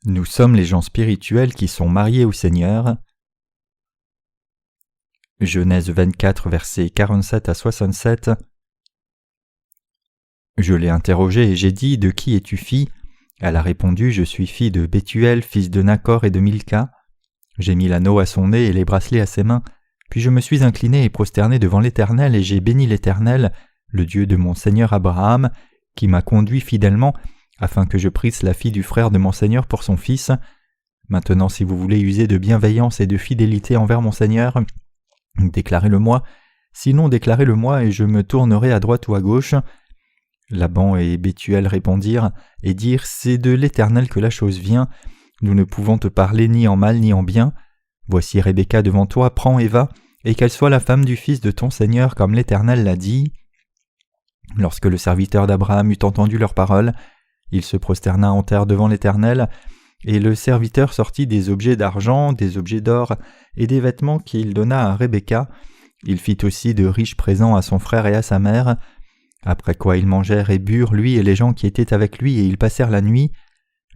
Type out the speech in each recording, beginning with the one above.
Nous sommes les gens spirituels qui sont mariés au Seigneur. Genèse 24, versets 47 à 67. Je l'ai interrogée et j'ai dit « De qui es-tu fille ?» Elle a répondu « Je suis fille de Bethuel, fils de Nachor et de Milca. » J'ai mis l'anneau à son nez et les bracelets à ses mains, puis je me suis incliné et prosterné devant l'Éternel et j'ai béni l'Éternel, le Dieu de mon Seigneur Abraham, qui m'a conduit fidèlement, afin que je prisse la fille du frère de mon Seigneur pour son fils. Maintenant, si vous voulez user de bienveillance et de fidélité envers mon Seigneur, déclarez-le-moi, sinon déclarez-le-moi et je me tournerai à droite ou à gauche. » Laban et Bethuel répondirent et dirent « C'est de l'Éternel que la chose vient, nous ne pouvons te parler ni en mal ni en bien. Voici Rebecca devant toi, prends et va, et qu'elle soit la femme du fils de ton Seigneur comme l'Éternel l'a dit. » Lorsque le serviteur d'Abraham eut entendu leurs paroles, il se prosterna en terre devant l'Éternel, et le serviteur sortit des objets d'argent, des objets d'or et des vêtements qu'il donna à Rebecca. Il fit aussi de riches présents à son frère et à sa mère. Après quoi ils mangèrent et burent, lui et les gens qui étaient avec lui, et ils passèrent la nuit.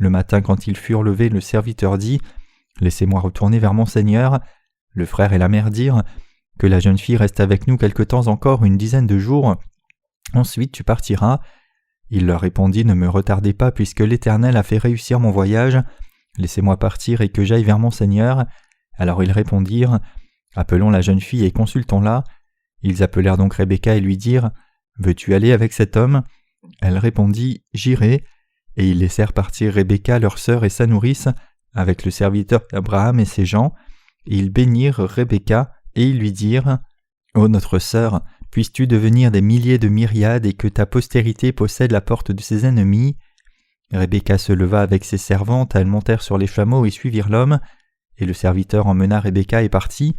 Le matin, quand ils furent levés, le serviteur dit « Laissez-moi retourner vers mon Seigneur. » Le frère et la mère dirent « Que la jeune fille reste avec nous quelque temps encore, 10 de jours. Ensuite tu partiras. » Il leur répondit « Ne me retardez pas, puisque l'Éternel a fait réussir mon voyage. Laissez-moi partir et que j'aille vers mon Seigneur. » Alors ils répondirent « Appelons la jeune fille et consultons-la. » Ils appelèrent donc Rebecca et lui dirent « Veux-tu aller avec cet homme ?» Elle répondit « J'irai. » Et ils laissèrent partir Rebecca, leur sœur et sa nourrice, avec le serviteur d'Abraham et ses gens. Et ils bénirent Rebecca et ils lui dirent « Ô notre sœur, puisses-tu devenir des milliers de myriades et que ta postérité possède la porte de ses ennemis ?» Rebecca se leva avec ses servantes, elles montèrent sur les chameaux et suivirent l'homme, et le serviteur emmena Rebecca et partit.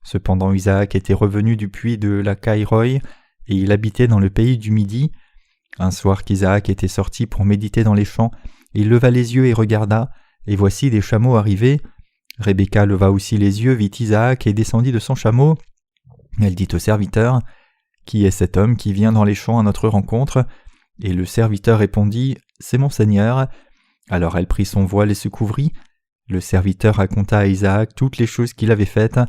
Cependant Isaac était revenu du puits de la Caïroï, et il habitait dans le pays du Midi. Un soir qu'Isaac était sorti pour méditer dans les champs, il leva les yeux et regarda, et voici des chameaux arrivés. Rebecca leva aussi les yeux, vit Isaac et descendit de son chameau. Elle dit au serviteur « Qui est cet homme qui vient dans les champs à notre rencontre ?» Et le serviteur répondit « C'est mon Seigneur. » Alors elle prit son voile et se couvrit. Le serviteur raconta à Isaac toutes les choses qu'il avait faites.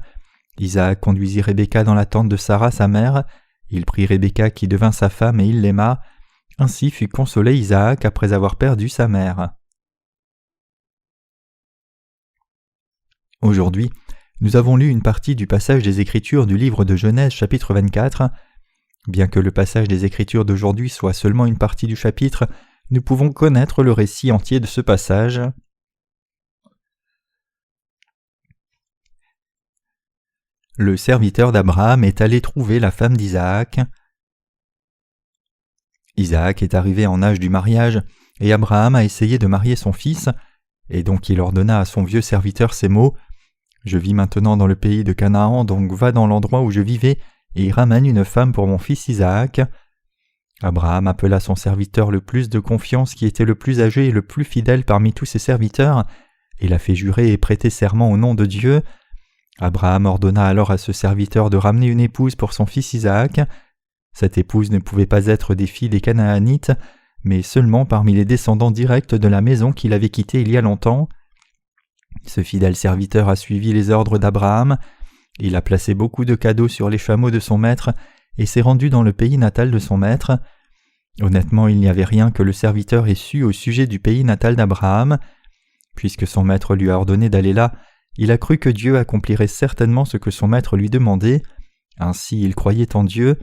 Isaac conduisit Rebecca dans la tente de Sarah, sa mère. Il prit Rebecca qui devint sa femme et il l'aima. Ainsi fut consolé Isaac après avoir perdu sa mère. Aujourd'hui, nous avons lu une partie du passage des Écritures du livre de Genèse chapitre 24. Bien que le passage des Écritures d'aujourd'hui soit seulement une partie du chapitre, nous pouvons connaître le récit entier de ce passage. Le serviteur d'Abraham est allé trouver la femme d'Isaac. Isaac est arrivé en âge du mariage, et Abraham a essayé de marier son fils, et donc il ordonna à son vieux serviteur ces mots « Je vis maintenant dans le pays de Canaan, donc va dans l'endroit où je vivais, et ramène une femme pour mon fils Isaac. » Abraham appela son serviteur le plus de confiance qui était le plus âgé et le plus fidèle parmi tous ses serviteurs, et l'a fait jurer et prêter serment au nom de Dieu. Abraham ordonna alors à ce serviteur de ramener une épouse pour son fils Isaac. Cette épouse ne pouvait pas être des filles des Canaanites, mais seulement parmi les descendants directs de la maison qu'il avait quittée il y a longtemps. Ce fidèle serviteur a suivi les ordres d'Abraham. Il a placé beaucoup de cadeaux sur les chameaux de son maître et s'est rendu dans le pays natal de son maître. Honnêtement, il n'y avait rien que le serviteur ait su au sujet du pays natal d'Abraham. Puisque son maître lui a ordonné d'aller là, il a cru que Dieu accomplirait certainement ce que son maître lui demandait. Ainsi, il croyait en Dieu.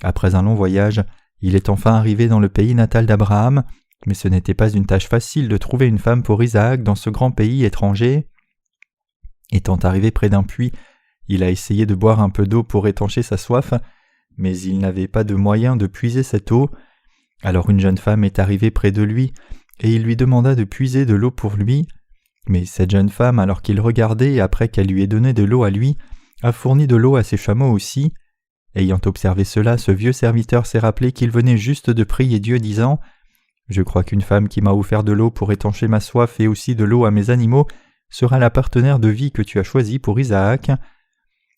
Après un long voyage, il est enfin arrivé dans le pays natal d'Abraham, mais ce n'était pas une tâche facile de trouver une femme pour Isaac dans ce grand pays étranger. Étant arrivé près d'un puits, il a essayé de boire un peu d'eau pour étancher sa soif, mais il n'avait pas de moyen de puiser cette eau. Alors une jeune femme est arrivée près de lui, et il lui demanda de puiser de l'eau pour lui. Mais cette jeune femme, alors qu'il regardait, après qu'elle lui ait donné de l'eau à lui, a fourni de l'eau à ses chameaux aussi. Ayant observé cela, ce vieux serviteur s'est rappelé qu'il venait juste de prier Dieu disant « Je crois qu'une femme qui m'a offert de l'eau pour étancher ma soif et aussi de l'eau à mes animaux sera la partenaire de vie que tu as choisie pour Isaac. »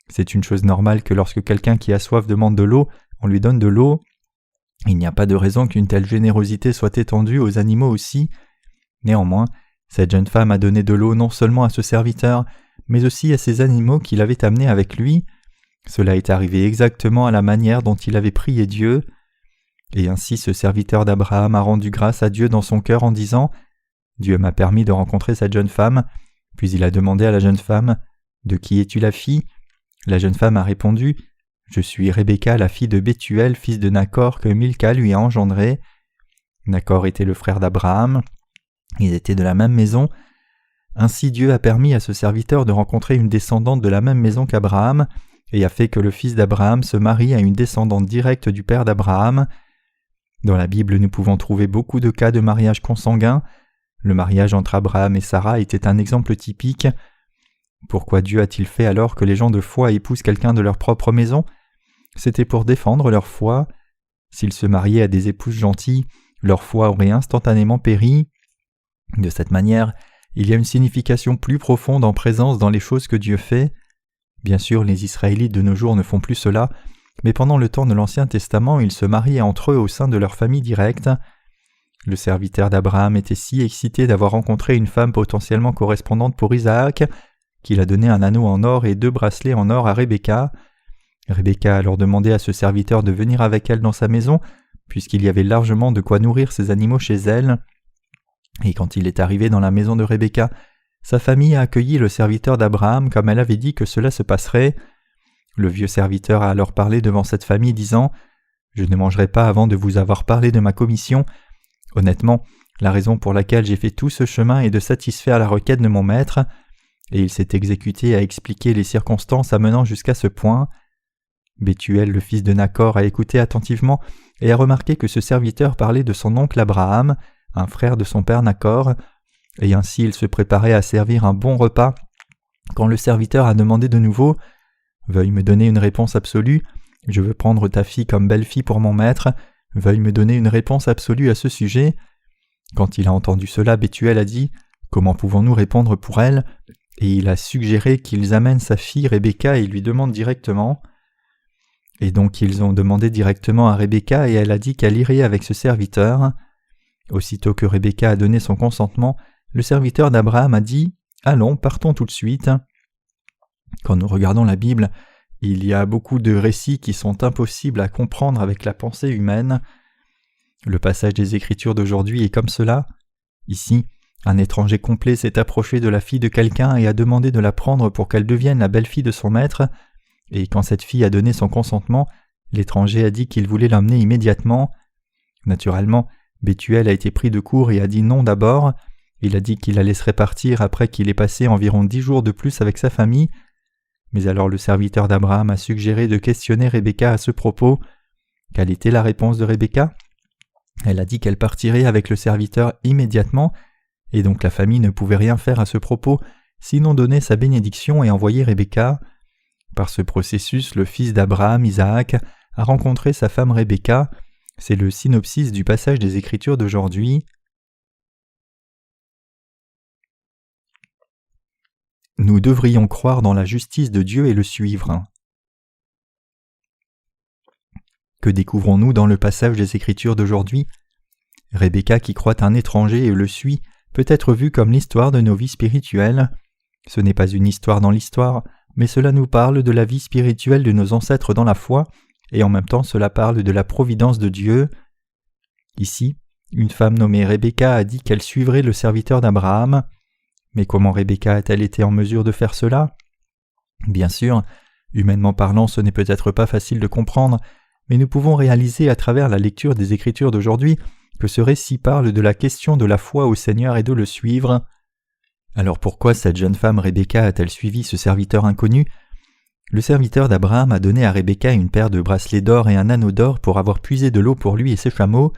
C'est une chose normale que lorsque quelqu'un qui a soif demande de l'eau, on lui donne de l'eau. Il n'y a pas de raison qu'une telle générosité soit étendue aux animaux aussi. Néanmoins, Cette jeune femme a donné de l'eau non seulement à ce serviteur, mais aussi à ses animaux qu'il avait amenés avec lui. Cela est arrivé exactement à la manière dont il avait prié Dieu. Et ainsi ce serviteur d'Abraham a rendu grâce à Dieu dans son cœur en disant « Dieu m'a permis de rencontrer cette jeune femme ». Puis il a demandé à la jeune femme « De qui es-tu la fille ?» La jeune femme a répondu « Je suis Rebecca, la fille de Bethuel, fils de Nacor, que Milca lui a engendré. » Nacor était le frère d'Abraham. Ils étaient de la même maison. Ainsi Dieu a permis à ce serviteur de rencontrer une descendante de la même maison qu'Abraham et a fait que le fils d'Abraham se marie à une descendante directe du père d'Abraham. Dans la Bible, nous pouvons trouver beaucoup de cas de mariage consanguin. Le mariage entre Abraham et Sarah était un exemple typique. Pourquoi Dieu a-t-il fait alors que les gens de foi épousent quelqu'un de leur propre maison ? C'était pour défendre leur foi. S'ils se mariaient à des épouses gentilles, leur foi aurait instantanément péri. De cette manière, il y a une signification plus profonde en présence dans les choses que Dieu fait. Bien sûr, les Israélites de nos jours ne font plus cela, mais pendant le temps de l'Ancien Testament, ils se mariaient entre eux au sein de leur famille directe. Le serviteur d'Abraham était si excité d'avoir rencontré une femme potentiellement correspondante pour Isaac qu'il a donné un anneau en or et 2 bracelets en or à Rebecca. Rebecca a alors demandé à ce serviteur de venir avec elle dans sa maison, puisqu'il y avait largement de quoi nourrir ses animaux chez elle. Et quand il est arrivé dans la maison de Rebecca, sa famille a accueilli le serviteur d'Abraham comme elle avait dit que cela se passerait. Le vieux serviteur a alors parlé devant cette famille disant « Je ne mangerai pas avant de vous avoir parlé de ma commission. Honnêtement, la raison pour laquelle j'ai fait tout ce chemin est de satisfaire la requête de mon maître. » Et il s'est exécuté à expliquer les circonstances amenant jusqu'à ce point. Bethuel, le fils de Nacor, a écouté attentivement et a remarqué que ce serviteur parlait de son oncle Abraham, un frère de son père Nacor, et ainsi il se préparait à servir un bon repas quand le serviteur a demandé de nouveau « Veuille me donner une réponse absolue, je veux prendre ta fille comme belle-fille pour mon maître, veuille me donner une réponse absolue à ce sujet. » Quand il a entendu cela, Bethuel a dit « Comment pouvons-nous répondre pour elle ?» Et il a suggéré qu'ils amènent sa fille Rebecca et lui demandent directement. Et donc ils ont demandé directement à Rebecca et elle a dit qu'elle irait avec ce serviteur. Aussitôt que Rebecca a donné son consentement, le serviteur d'Abraham a dit « Allons, partons tout de suite ». Quand nous regardons la Bible, il y a beaucoup de récits qui sont impossibles à comprendre avec la pensée humaine. Le passage des Écritures d'aujourd'hui est comme cela. Ici, un étranger complet s'est approché de la fille de quelqu'un et a demandé de la prendre pour qu'elle devienne la belle-fille de son maître, et quand cette fille a donné son consentement, l'étranger a dit qu'il voulait l'emmener immédiatement. Naturellement, Bethuel a été pris de court et a dit non d'abord. Il a dit qu'il la laisserait partir après qu'il ait passé environ 10 jours de plus avec sa famille. Mais alors le serviteur d'Abraham a suggéré de questionner Rebecca à ce propos. Quelle était la réponse de Rebecca ? Elle a dit qu'elle partirait avec le serviteur immédiatement, et donc la famille ne pouvait rien faire à ce propos, sinon donner sa bénédiction et envoyer Rebecca. Par ce processus, le fils d'Abraham, Isaac, a rencontré sa femme Rebecca. C'est le synopsis du passage des Écritures d'aujourd'hui. Nous devrions croire dans la justice de Dieu et le suivre. Que découvrons-nous dans le passage des Écritures d'aujourd'hui ? Rebecca, qui croit un étranger et le suit, peut être vue comme l'histoire de nos vies spirituelles. Ce n'est pas une histoire dans l'histoire, mais cela nous parle de la vie spirituelle de nos ancêtres dans la foi, et en même temps cela parle de la providence de Dieu. Ici, une femme nommée Rebecca a dit qu'elle suivrait le serviteur d'Abraham. Mais comment Rebecca a-t-elle été en mesure de faire cela ? Bien sûr, humainement parlant, ce n'est peut-être pas facile de comprendre, mais nous pouvons réaliser à travers la lecture des Écritures d'aujourd'hui que ce récit parle de la question de la foi au Seigneur et de le suivre. Alors pourquoi cette jeune femme Rebecca a-t-elle suivi ce serviteur inconnu ? Le serviteur d'Abraham a donné à Rebecca une paire de bracelets d'or et un anneau d'or pour avoir puisé de l'eau pour lui et ses chameaux,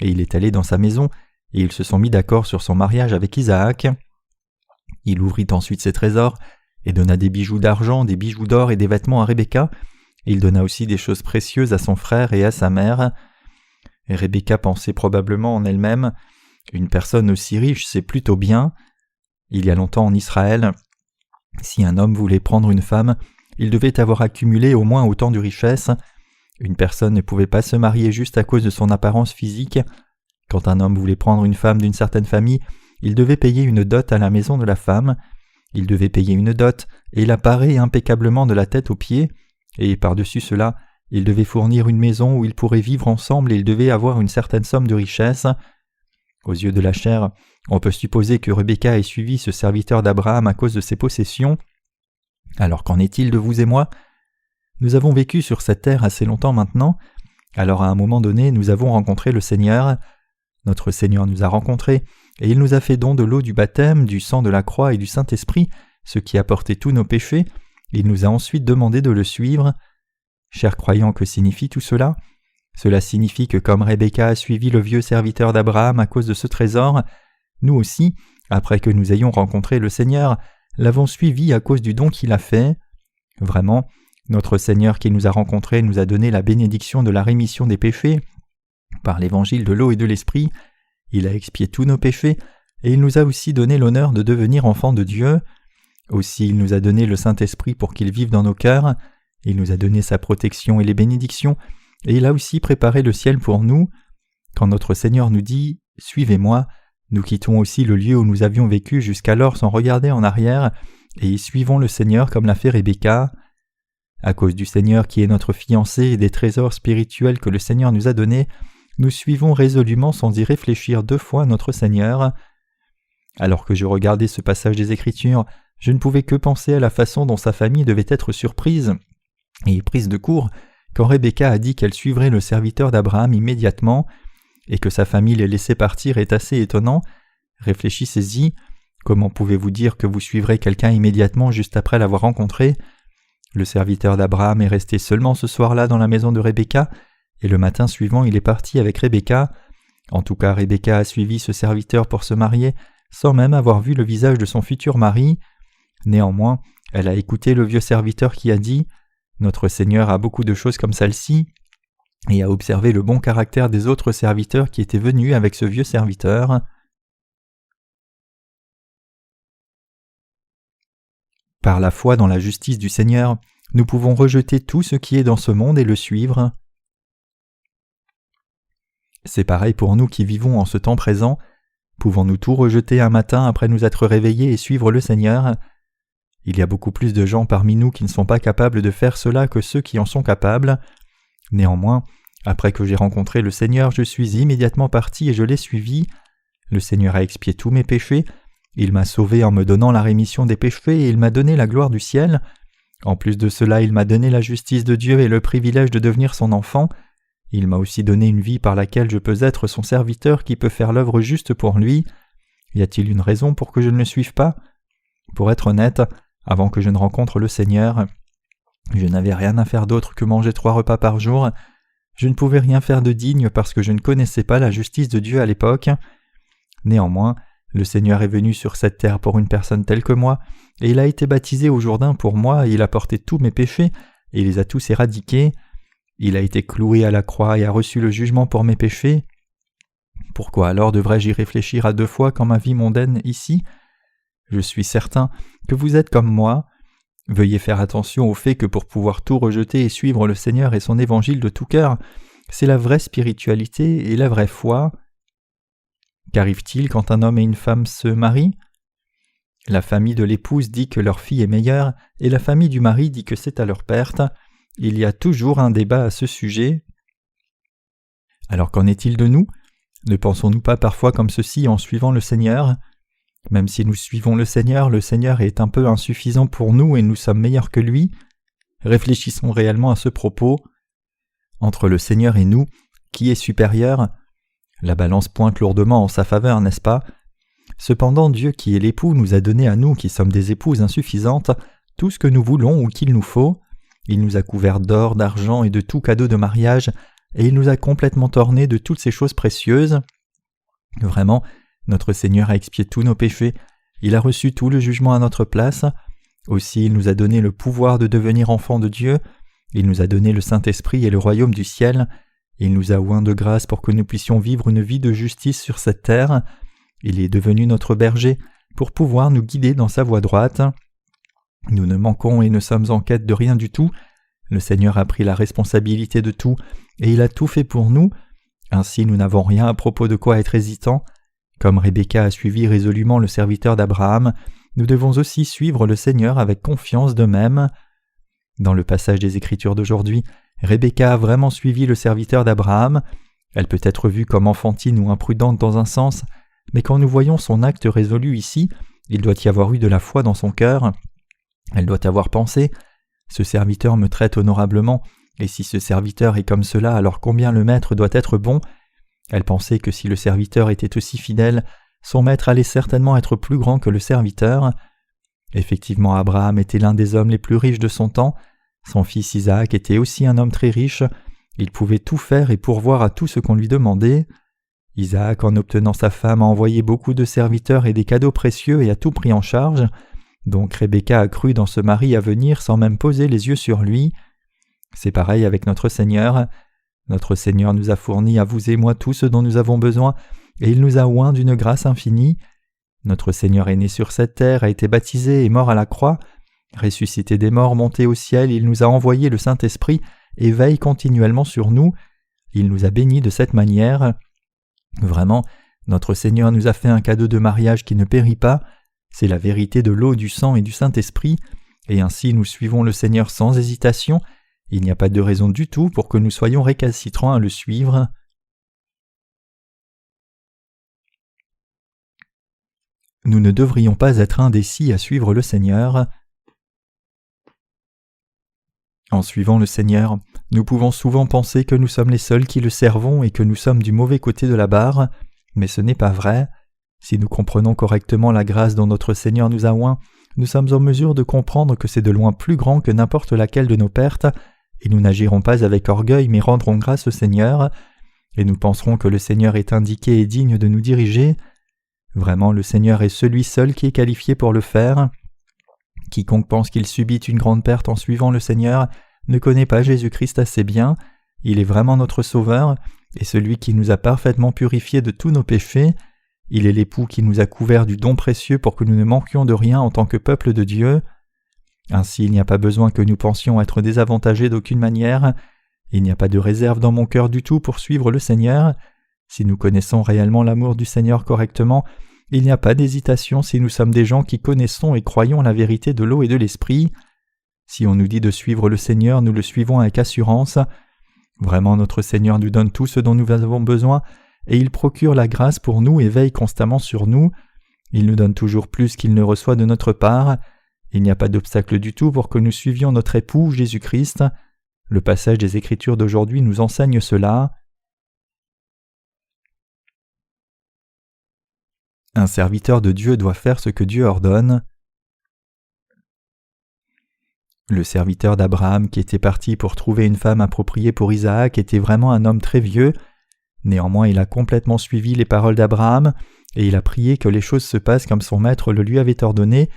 et il est allé dans sa maison, et ils se sont mis d'accord sur son mariage avec Isaac. Il ouvrit ensuite ses trésors, et donna des bijoux d'argent, des bijoux d'or et des vêtements à Rebecca. Il donna aussi des choses précieuses à son frère et à sa mère. Et Rebecca pensait probablement en elle-même « Une personne aussi riche, c'est plutôt bien ». Il y a longtemps en Israël, si un homme voulait prendre une femme, il devait avoir accumulé au moins autant de richesses. Une personne ne pouvait pas se marier juste à cause de son apparence physique. Quand un homme voulait prendre une femme d'une certaine famille, il devait payer une dot à la maison de la femme. Il devait payer une dot, et la parer impeccablement de la tête aux pieds, et par-dessus cela, il devait fournir une maison où ils pourraient vivre ensemble et il devait avoir une certaine somme de richesse. Aux yeux de la chair, on peut supposer que Rebecca ait suivi ce serviteur d'Abraham à cause de ses possessions. Alors qu'en est-il de vous et moi? Nous avons vécu sur cette terre assez longtemps maintenant, alors à un moment donné, nous avons rencontré le Seigneur. Notre Seigneur nous a rencontrés, et il nous a fait don de l'eau du baptême, du sang de la croix et du Saint-Esprit, ce qui a porté tous nos péchés. Il nous a ensuite demandé de le suivre. Chers croyants, que signifie tout cela? Cela signifie que comme Rebecca a suivi le vieux serviteur d'Abraham à cause de ce trésor, nous aussi, après que nous ayons rencontré le Seigneur, l'avons suivi à cause du don qu'il a fait. Vraiment, notre Seigneur qui nous a rencontrés nous a donné la bénédiction de la rémission des péchés. Par l'évangile de l'eau et de l'esprit, il a expié tous nos péchés, et il nous a aussi donné l'honneur de devenir enfants de Dieu. Aussi il nous a donné le Saint-Esprit pour qu'il vive dans nos cœurs, il nous a donné sa protection et les bénédictions, et il a aussi préparé le ciel pour nous. Quand notre Seigneur nous dit « Suivez-moi », nous quittons aussi le lieu où nous avions vécu jusqu'alors sans regarder en arrière, et suivons le Seigneur comme l'a fait Rebecca. À cause du Seigneur qui est notre fiancé et des trésors spirituels que le Seigneur nous a donnés, nous suivons résolument sans y réfléchir 2 fois notre Seigneur. Alors que je regardais ce passage des Écritures, je ne pouvais que penser à la façon dont sa famille devait être surprise et prise de court quand Rebecca a dit qu'elle suivrait le serviteur d'Abraham immédiatement, et que sa famille les laissait partir est assez étonnant. Réfléchissez-y, comment pouvez-vous dire que vous suivrez quelqu'un immédiatement juste après l'avoir rencontré? Le serviteur d'Abraham est resté seulement ce soir-là dans la maison de Rebecca, et le matin suivant il est parti avec Rebecca. En tout cas, Rebecca a suivi ce serviteur pour se marier, sans même avoir vu le visage de son futur mari. Néanmoins, elle a écouté le vieux serviteur qui a dit « Notre Seigneur a beaucoup de choses comme celle-ci » et a observé le bon caractère des autres serviteurs qui étaient venus avec ce vieux serviteur. Par la foi dans la justice du Seigneur, nous pouvons rejeter tout ce qui est dans ce monde et le suivre. C'est pareil pour nous qui vivons en ce temps présent. Pouvons-nous tout rejeter un matin après nous être réveillés et suivre le Seigneur? Il y a beaucoup plus de gens parmi nous qui ne sont pas capables de faire cela que ceux qui en sont capables. Néanmoins, après que j'ai rencontré le Seigneur, je suis immédiatement parti et je l'ai suivi. Le Seigneur a expié tous mes péchés. Il m'a sauvé en me donnant la rémission des péchés et il m'a donné la gloire du ciel. En plus de cela, il m'a donné la justice de Dieu et le privilège de devenir son enfant. Il m'a aussi donné une vie par laquelle je peux être son serviteur qui peut faire l'œuvre juste pour lui. Y a-t-il une raison pour que je ne le suive pas? Pour être honnête, avant que je ne rencontre le Seigneur, je n'avais rien à faire d'autre que manger 3 repas par jour. Je ne pouvais rien faire de digne parce que je ne connaissais pas la justice de Dieu à l'époque. Néanmoins, le Seigneur est venu sur cette terre pour une personne telle que moi, et il a été baptisé au Jourdain pour moi, et il a porté tous mes péchés, et il les a tous éradiqués. Il a été cloué à la croix et a reçu le jugement pour mes péchés. Pourquoi alors devrais-je y réfléchir à 2 fois quand ma vie mondaine ici? Je suis certain que vous êtes comme moi. Veuillez faire attention au fait que pour pouvoir tout rejeter et suivre le Seigneur et son évangile de tout cœur, c'est la vraie spiritualité et la vraie foi. Qu'arrive-t-il quand un homme et une femme se marient? La famille de l'épouse dit que leur fille est meilleure et la famille du mari dit que c'est à leur perte. Il y a toujours un débat à ce sujet. Alors qu'en est-il de nous? Ne pensons-nous pas parfois comme ceci en suivant le Seigneur? Même si nous suivons le Seigneur est un peu insuffisant pour nous et nous sommes meilleurs que lui. Réfléchissons réellement à ce propos. Entre le Seigneur et nous, qui est supérieur? La balance pointe lourdement en sa faveur, n'est-ce pas? Cependant, Dieu qui est l'époux nous a donné à nous qui sommes des épouses insuffisantes tout ce que nous voulons ou qu'il nous faut. Il nous a couverts d'or, d'argent et de tout cadeau de mariage, et il nous a complètement ornés de toutes ces choses précieuses. Vraiment, notre Seigneur a expié tous nos péchés, il a reçu tout le jugement à notre place. Aussi, il nous a donné le pouvoir de devenir enfants de Dieu, il nous a donné le Saint-Esprit et le royaume du ciel, il nous a oints de grâce pour que nous puissions vivre une vie de justice sur cette terre. Il est devenu notre berger pour pouvoir nous guider dans sa voie droite. Nous ne manquons et ne sommes en quête de rien du tout. Le Seigneur a pris la responsabilité de tout et il a tout fait pour nous. Ainsi, nous n'avons rien à propos de quoi être hésitants. Comme Rebecca a suivi résolument le serviteur d'Abraham, nous devons aussi suivre le Seigneur avec confiance de même. Dans le passage des Écritures d'aujourd'hui, Rebecca a vraiment suivi le serviteur d'Abraham. Elle peut être vue comme enfantine ou imprudente dans un sens, mais quand nous voyons son acte résolu ici, il doit y avoir eu de la foi dans son cœur. Elle doit avoir pensé « Ce serviteur me traite honorablement, et si ce serviteur est comme cela, alors combien le maître doit être bon ?» Elle pensait que si le serviteur était aussi fidèle, son maître allait certainement être plus grand que le serviteur. Effectivement, Abraham était l'un des hommes les plus riches de son temps. Son fils Isaac était aussi un homme très riche. Il pouvait tout faire et pourvoir à tout ce qu'on lui demandait. Isaac, en obtenant sa femme, a envoyé beaucoup de serviteurs et des cadeaux précieux et a tout pris en charge. Donc Rebecca a cru dans ce mari à venir sans même poser les yeux sur lui. C'est pareil avec notre Seigneur. Notre Seigneur nous a fourni à vous et moi tout ce dont nous avons besoin, et il nous a oints d'une grâce infinie. Notre Seigneur est né sur cette terre, a été baptisé et mort à la croix. Ressuscité des morts, monté au ciel, il nous a envoyé le Saint-Esprit et veille continuellement sur nous. Il nous a bénis de cette manière. Vraiment, notre Seigneur nous a fait un cadeau de mariage qui ne périt pas. C'est la vérité de l'eau, du sang et du Saint-Esprit, et ainsi nous suivons le Seigneur sans hésitation. Il n'y a pas de raison du tout pour que nous soyons récalcitrants à le suivre. Nous ne devrions pas être indécis à suivre le Seigneur. En suivant le Seigneur, nous pouvons souvent penser que nous sommes les seuls qui le servons et que nous sommes du mauvais côté de la barre, mais ce n'est pas vrai. Si nous comprenons correctement la grâce dont notre Seigneur nous a oints, nous sommes en mesure de comprendre que c'est de loin plus grand que n'importe laquelle de nos pertes, et nous n'agirons pas avec orgueil mais rendrons grâce au Seigneur, et nous penserons que le Seigneur est indiqué et digne de nous diriger. Vraiment, le Seigneur est celui seul qui est qualifié pour le faire. Quiconque pense qu'il subit une grande perte en suivant le Seigneur ne connaît pas Jésus-Christ assez bien. Il est vraiment notre Sauveur, et celui qui nous a parfaitement purifiés de tous nos péchés. Il est l'époux qui nous a couverts du don précieux pour que nous ne manquions de rien en tant que peuple de Dieu. Ainsi, il n'y a pas besoin que nous pensions être désavantagés d'aucune manière. Il n'y a pas de réserve dans mon cœur du tout pour suivre le Seigneur. Si nous connaissons réellement l'amour du Seigneur correctement, il n'y a pas d'hésitation si nous sommes des gens qui connaissons et croyons la vérité de l'eau et de l'esprit. Si on nous dit de suivre le Seigneur, nous le suivons avec assurance. Vraiment, notre Seigneur nous donne tout ce dont nous avons besoin, et il procure la grâce pour nous et veille constamment sur nous. Il nous donne toujours plus qu'il ne reçoit de notre part. Il n'y a pas d'obstacle du tout pour que nous suivions notre époux, Jésus-Christ. Le passage des Écritures d'aujourd'hui nous enseigne cela. Un serviteur de Dieu doit faire ce que Dieu ordonne. Le serviteur d'Abraham qui était parti pour trouver une femme appropriée pour Isaac était vraiment un homme très vieux. Néanmoins, il a complètement suivi les paroles d'Abraham et il a prié que les choses se passent comme son maître le lui avait ordonné,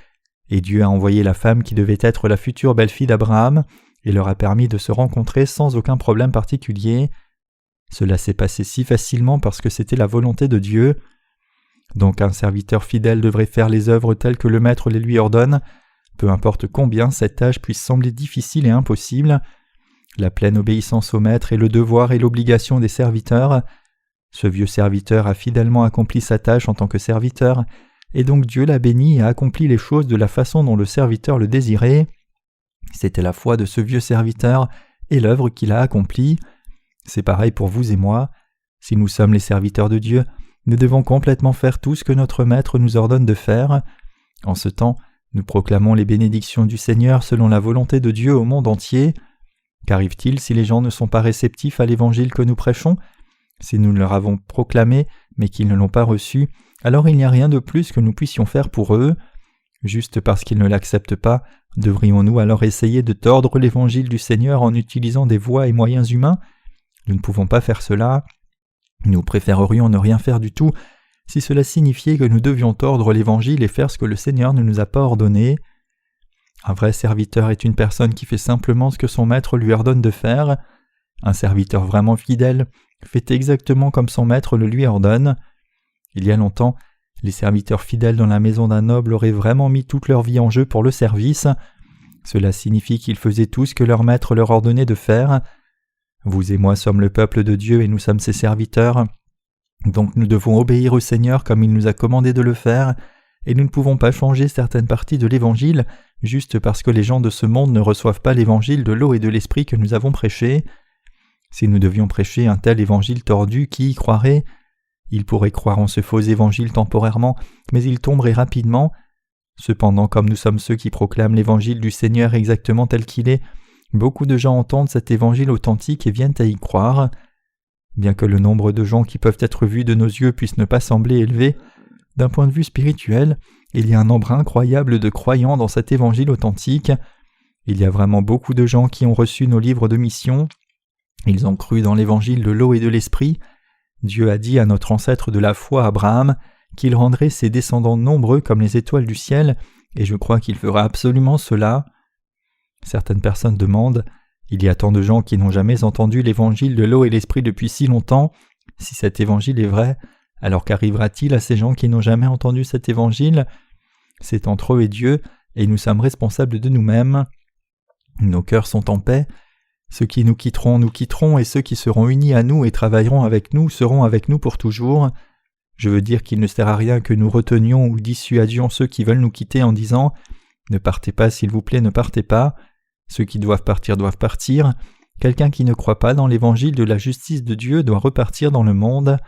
et Dieu a envoyé la femme qui devait être la future belle-fille d'Abraham et leur a permis de se rencontrer sans aucun problème particulier. Cela s'est passé si facilement parce que c'était la volonté de Dieu. Donc un serviteur fidèle devrait faire les œuvres telles que le maître les lui ordonne, peu importe combien cette tâche puisse sembler difficile et impossible. La pleine obéissance au maître est le devoir et l'obligation des serviteurs. Ce vieux serviteur a fidèlement accompli sa tâche en tant que serviteur, et donc Dieu l'a béni et a accompli les choses de la façon dont le serviteur le désirait. C'était la foi de ce vieux serviteur et l'œuvre qu'il a accomplie. C'est pareil pour vous et moi. Si nous sommes les serviteurs de Dieu, nous devons complètement faire tout ce que notre Maître nous ordonne de faire. En ce temps, nous proclamons les bénédictions du Seigneur selon la volonté de Dieu au monde entier. Qu'arrive-t-il si les gens ne sont pas réceptifs à l'évangile que nous prêchons ? Si nous leur avons proclamé, mais qu'ils ne l'ont pas reçu, alors il n'y a rien de plus que nous puissions faire pour eux. Juste parce qu'ils ne l'acceptent pas, devrions-nous alors essayer de tordre l'évangile du Seigneur en utilisant des voies et moyens humains ? Nous ne pouvons pas faire cela. Nous préférerions ne rien faire du tout si cela signifiait que nous devions tordre l'évangile et faire ce que le Seigneur ne nous a pas ordonné. Un vrai serviteur est une personne qui fait simplement ce que son maître lui ordonne de faire. Un serviteur vraiment fidèle fait exactement comme son maître le lui ordonne. Il y a longtemps, les serviteurs fidèles dans la maison d'un noble auraient vraiment mis toute leur vie en jeu pour le service. Cela signifie qu'ils faisaient tout ce que leur maître leur ordonnait de faire. Vous et moi sommes le peuple de Dieu et nous sommes ses serviteurs. Donc nous devons obéir au Seigneur comme il nous a commandé de le faire, et nous ne pouvons pas changer certaines parties de l'Évangile juste parce que les gens de ce monde ne reçoivent pas l'Évangile de l'eau et de l'Esprit que nous avons prêché. Si nous devions prêcher un tel Évangile tordu, qui y croirait ? Il pourrait croire en ce faux Évangile temporairement, mais il tomberait rapidement. Cependant, comme nous sommes ceux qui proclament l'Évangile du Seigneur exactement tel qu'il est, beaucoup de gens entendent cet Évangile authentique et viennent à y croire. Bien que le nombre de gens qui peuvent être vus de nos yeux puisse ne pas sembler élevé, d'un point de vue spirituel, il y a un nombre incroyable de croyants dans cet Évangile authentique. Il y a vraiment beaucoup de gens qui ont reçu nos livres de mission. Ils ont cru dans l'Évangile de l'eau et de l'Esprit. Dieu a dit à notre ancêtre de la foi, Abraham, qu'il rendrait ses descendants nombreux comme les étoiles du ciel, et je crois qu'il fera absolument cela. Certaines personnes demandent « Il y a tant de gens qui n'ont jamais entendu l'Évangile de l'eau et l'Esprit depuis si longtemps. Si cet Évangile est vrai, alors qu'arrivera-t-il à ces gens qui n'ont jamais entendu cet Évangile ? C'est entre eux et Dieu, et nous sommes responsables de nous-mêmes. Nos cœurs sont en paix. Ceux qui nous quitteront, et ceux qui seront unis à nous et travailleront avec nous seront avec nous pour toujours. Je veux dire qu'il ne sert à rien que nous retenions ou dissuadions ceux qui veulent nous quitter en disant « Ne partez pas, s'il vous plaît, ne partez pas ». Ceux qui doivent partir doivent partir. Quelqu'un qui ne croit pas dans l'évangile de la justice de Dieu doit repartir dans le monde.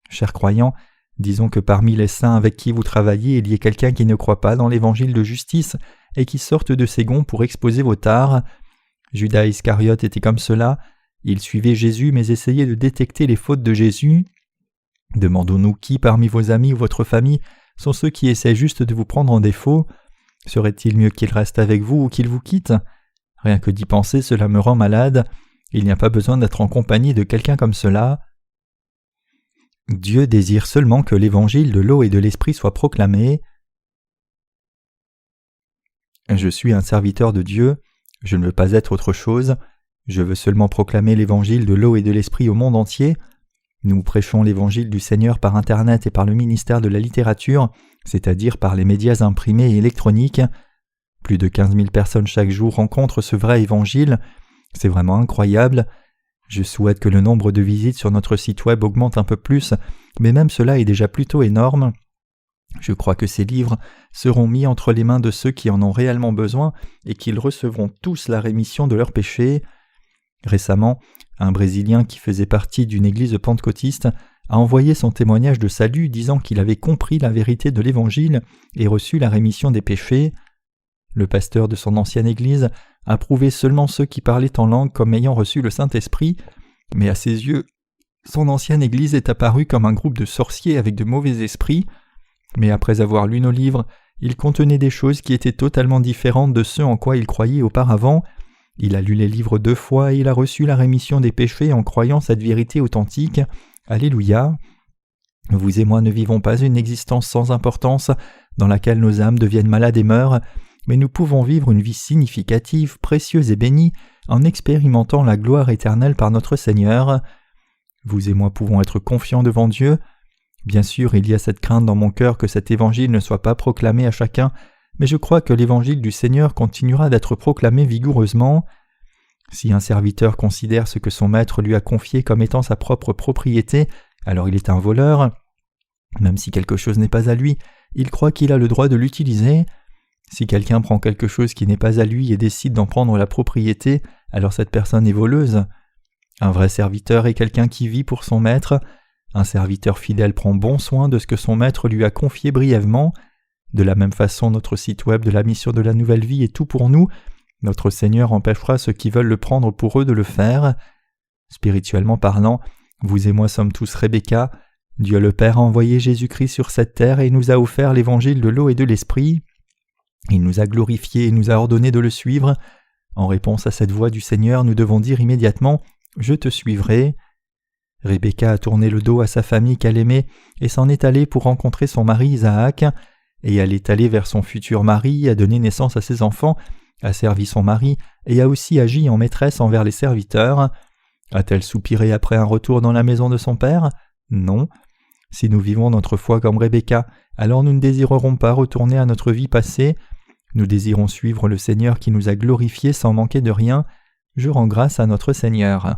Chers croyants, disons que parmi les saints avec qui vous travaillez, il y ait quelqu'un qui ne croit pas dans l'évangile de justice et qui sorte de ses gonds pour exposer vos tares. Judas Iscariote était comme cela. Il suivait Jésus mais essayait de détecter les fautes de Jésus. Demandons-nous qui parmi vos amis ou votre famille sont ceux qui essaient juste de vous prendre en défaut. Serait-il mieux qu'ils restent avec vous ou qu'ils vous quittent ? Rien que d'y penser, cela me rend malade. Il n'y a pas besoin d'être en compagnie de quelqu'un comme cela. Dieu désire seulement que l'évangile de l'eau et de l'esprit soit proclamé. Je suis un serviteur de Dieu. Je ne veux pas être autre chose. Je veux seulement proclamer l'évangile de l'eau et de l'esprit au monde entier. Nous prêchons l'évangile du Seigneur par Internet et par le ministère de la littérature, c'est-à-dire par les médias imprimés et électroniques. Plus de 15 000 personnes chaque jour rencontrent ce vrai évangile. C'est vraiment incroyable. Je souhaite que le nombre de visites sur notre site web augmente un peu plus, mais même cela est déjà plutôt énorme. Je crois que ces livres seront mis entre les mains de ceux qui en ont réellement besoin et qu'ils recevront tous la rémission de leurs péchés. Récemment, un Brésilien qui faisait partie d'une église pentecôtiste a envoyé son témoignage de salut disant qu'il avait compris la vérité de l'Évangile et reçu la rémission des péchés. Le pasteur de son ancienne église approuvait seulement ceux qui parlaient en langue comme ayant reçu le Saint-Esprit, mais à ses yeux, son ancienne église est apparue comme un groupe de sorciers avec de mauvais esprits. Mais après avoir lu nos livres, ils contenaient des choses qui étaient totalement différentes de ce en quoi il croyait auparavant. Il a lu les livres 2 fois et il a reçu la rémission des péchés en croyant cette vérité authentique. Alléluia. Vous et moi ne vivons pas une existence sans importance dans laquelle nos âmes deviennent malades et meurent, mais nous pouvons vivre une vie significative, précieuse et bénie en expérimentant la gloire éternelle par notre Seigneur. Vous et moi pouvons être confiants devant Dieu. Bien sûr, il y a cette crainte dans mon cœur que cet évangile ne soit pas proclamé à chacun, mais je crois que l'évangile du Seigneur continuera d'être proclamé vigoureusement. Si un serviteur considère ce que son maître lui a confié comme étant sa propre propriété, alors il est un voleur. Même si quelque chose n'est pas à lui, il croit qu'il a le droit de l'utiliser. Si quelqu'un prend quelque chose qui n'est pas à lui et décide d'en prendre la propriété, alors cette personne est voleuse. Un vrai serviteur est quelqu'un qui vit pour son maître. Un serviteur fidèle prend bon soin de ce que son maître lui a confié brièvement. De la même façon, notre site web de la mission de la nouvelle vie est tout pour nous. Notre Seigneur empêchera ceux qui veulent le prendre pour eux de le faire. Spirituellement parlant, vous et moi sommes tous Rebecca. Dieu le Père a envoyé Jésus-Christ sur cette terre et nous a offert l'évangile de l'eau et de l'esprit. Il nous a glorifiés et nous a ordonné de le suivre. En réponse à cette voix du Seigneur, nous devons dire immédiatement « Je te suivrai ». Rebecca a tourné le dos à sa famille qu'elle aimait et s'en est allée pour rencontrer son mari Isaac. Et elle est allée vers son futur mari, a donné naissance à ses enfants, a servi son mari et a aussi agi en maîtresse envers les serviteurs. A-t-elle soupiré après un retour dans la maison de son père ? Non. Si nous vivons notre foi comme Rebecca, alors nous ne désirerons pas retourner à notre vie passée. Nous désirons suivre le Seigneur qui nous a glorifiés sans manquer de rien. Je rends grâce à notre Seigneur.